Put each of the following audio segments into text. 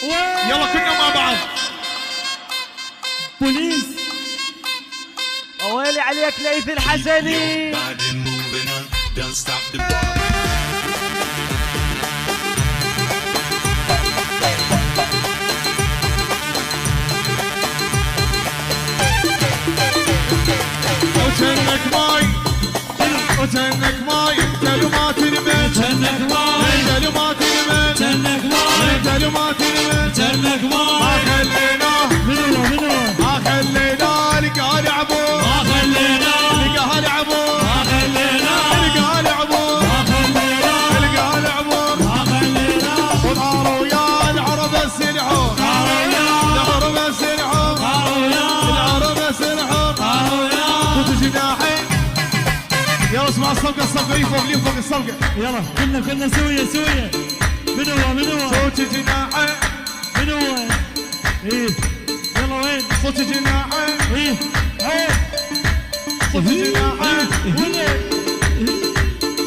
يلا كلنا مع بعض. بوليس. ويلي عليك ليث الحسني. وجنك ماي وجنك ماي انت لو ما تنمل جنك ماي انت لو ما تنمل جنك ماي انت لو ما تنمل جنك ما ماي. خليناه منو ما خليناه لقى لعبه ما خلينا لقى لعبه ما خلينا لقى لعبه ما خلينا لقى لعبه ما خلينا. وطاروا يا العرب السلحوا العرب السلحوا العرب السلحوا صوت جناحين. يلا اسمع الصفقة الصفقة لي فوق لي فوق الصفقة. يلا كلنا سوية. من هو صوت جناحين من هو ايه. يلا وين صوت جناحين ايه ايه صوت جناحين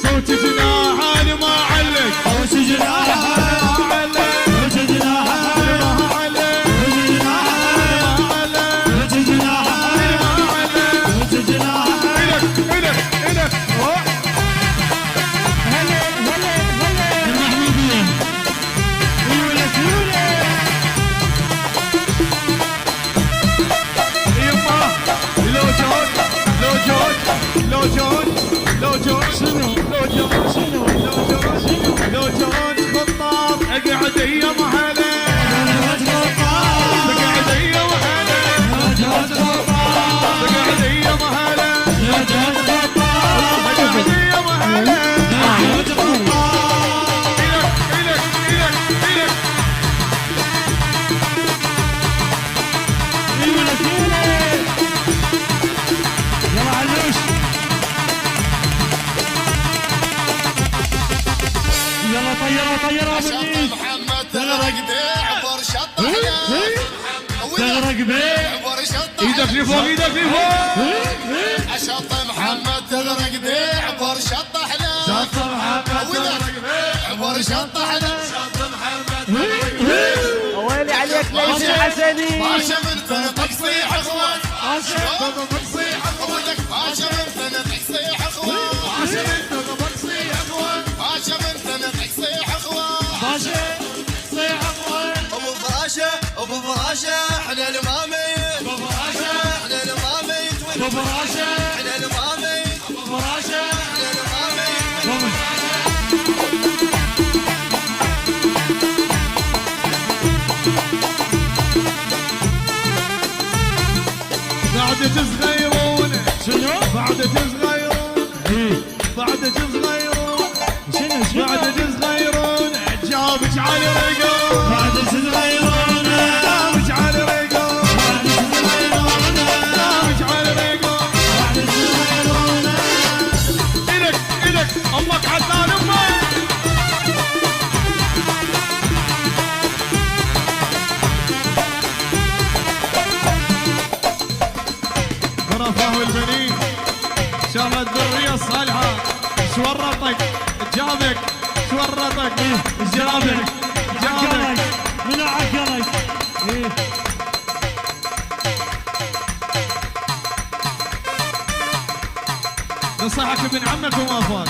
صوت جناحين ما علق وش جناح ما علق وش جناح ما علق وش جناح ما علق وش جناح ما علق. وش جناح. إلك روح. هلا المحمودية. يولك يما لو جون شنو لو جون خطاب اقعد يا مهلا اقعد يا مهلا اقعد يا مهلا اقعد يا مهلا. يلا علوش. يلا طيرة بالنيس. محمد تغرق بيع برشط تغرق بيه. ايدك لفوق ايدك لفوق. عشط محمد تغرق بيع برشط احلام شط محمد تغرق بيه. برشط احلام ويلي عليك ليث الحسني. باشا من ثنى تصيح اخوان تصيح اخوانك باشا من ثنى تصيح اخوان باشا من ثنى تصيح اخوان باشا صيح اخوان. ابو فراشة احنا الماميت ابو فراشة احنا الماميت ابو فراشة احنا الماميت ابو فراشة احنا الماميت بعد تصغيرون شنو؟ بعد تصغيرون ايه بعد تصغيرون شنو بعد تصغيرون جابك على رقم بعد صغيرون جابك على رقم بعد صغيرون جابك على رقم. بعد صغيرون. إلك امك عدنان امك. غرفه والبنين ان شاء الله الذريه الصالحه. شورطك جابك شورطك جابك عقلك من عقلك. ايه نصحك ابن عمك وما فات.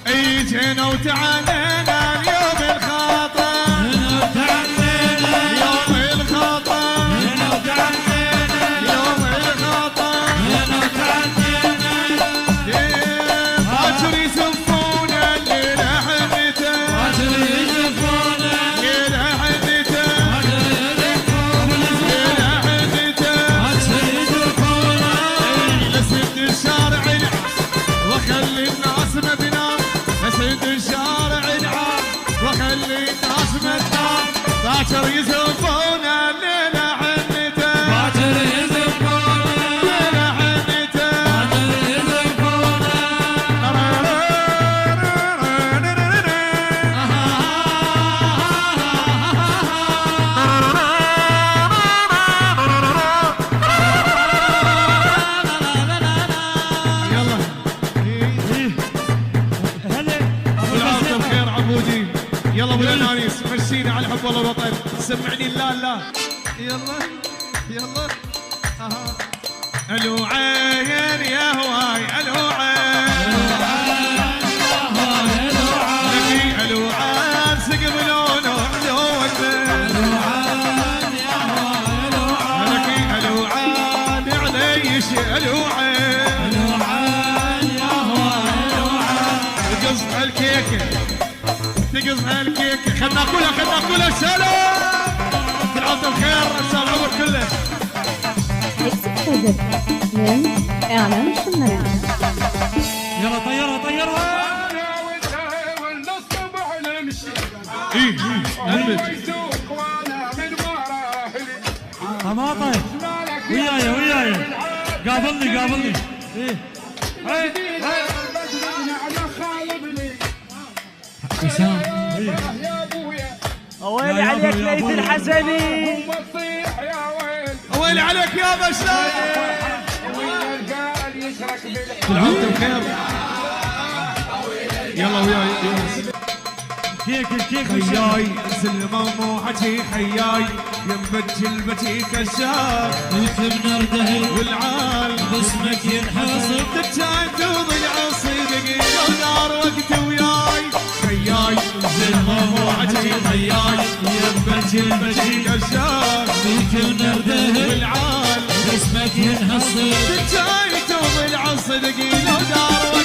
اي جينا وتعالينا اليوم الخاطر هنا تعلينا يوم الخاطر هنا تعلينا يوم الخاطر. هنا تعلينا. باكر يسفونا الليل حنته واجر يزفونا الليل حنته واجر يزفونا الليل حنته. واجر يزفونا. لسد الشارع العام وخلي الناس ما تنام. لسد الشارع العام وخلي الناس ما تنام. باكر يسفونا الليل حنته واجر يزفونا الليل حنته. واجر يزفونا. يلا هلا ابو والعافيه الحسين. بخير عبودي. يلا ابو الانانيس مشي حبينا على حب والله الوطن سمعني لا لا يلا يلا الو عين يا هواي الو عين لكي الو عين سقم لونه لون لكي الو عين علي شي الو عين تقص هالكيكه تقص هالكيكه خلنا ناكلها سلام كل عام بخير مساء العمر كله اكسكلوزيف من إعلام الشمال. يلا طيرها ايه قلبت طماطم وياي قابلني ايه وسام ايه ويلي عليك ليث الحسني ويلي عليك يا بشار كل عام وانت بخير يلا وياي الكيك خياي زلمه وموحتي خياي ينبت البتي كشاف الكب نرده والعال باسمك ينحصر دكتاي توضي عصيدقي ونار وقت وياي خياي زلمه وموحتي خياي ينبت البتي كشاف الكب نرده والعال باسمك ينحصر دكتاي توضي عصيدقي ونار